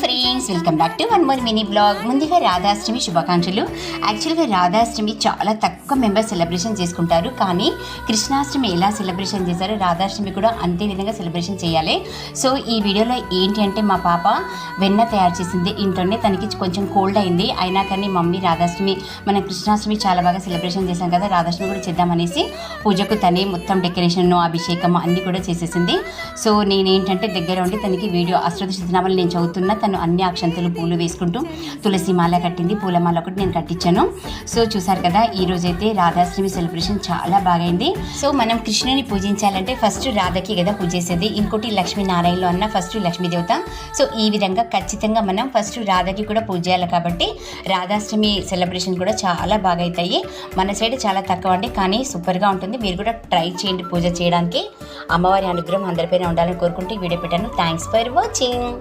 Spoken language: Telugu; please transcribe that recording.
Friends, welcome back to one more mini blog. ముందుగా రాధాష్టమి శుభాకాంక్షలు. యాక్చువల్గా రాధాష్టమి చాలా తక్కువ మెంబర్స్ సెలబ్రేషన్ చేసుకుంటారు, కానీ కృష్ణాష్టమి ఎలా సెలబ్రేషన్ చేశారో రాధాష్టమి కూడా అంతే విధంగా సెలబ్రేషన్ చేయాలి. సో ఈ వీడియోలో ఏంటి అంటే, మా పాప వెన్న తయారు చేసింది ఇంట్లోనే. తనకి కొంచెం కోల్డ్ అయింది, అయినా కానీ మమ్మీ రాధాష్టమి మనం కృష్ణాష్టమి చాలా బాగా సెలబ్రేషన్ చేశాం కదా, రాధాష్టమి కూడా చేద్దామనేసి పూజకు తనే మొత్తం డెకరేషన్, అభిషేకం అన్నీ కూడా చేసేసింది. సో నేనేంటంటే దగ్గర ఉండి తనకి వీడియో అష్టదశనామాలు నేను చదువుతున్నా, తను అన్ని అక్షంతలు పూలు వేసుకుంటూ తులసి మాల కట్టింది, పూలమాల ఒకటి నేను కట్టించాను. సో చూసారు కదా, ఈరోజైతే రాధాష్టమి సెలబ్రేషన్ చాలా బాగైంది. సో మనం కృష్ణుని పూజించాలంటే ఫస్ట్ రాధకి కదా పూజ చేసేది, ఇంకోటి లక్ష్మీనారాయణలో అన్న ఫస్ట్ లక్ష్మీదేవత. సో ఈ విధంగా ఖచ్చితంగా మనం ఫస్ట్ రాధకి కూడా పూజ చేయాలి, కాబట్టి రాధాష్టమి సెలబ్రేషన్ కూడా చాలా బాగా అవుతాయి. మన సైడ్ చాలా తక్కువ అండి, కానీ సూపర్గా ఉంటుంది. మీరు కూడా ట్రై చేయండి పూజ చేయడానికి. అమ్మవారి అనుగ్రహం అందరిపైన ఉండాలని కోరుకుంటూ వీడియో పెట్టాను. Thanks for watching.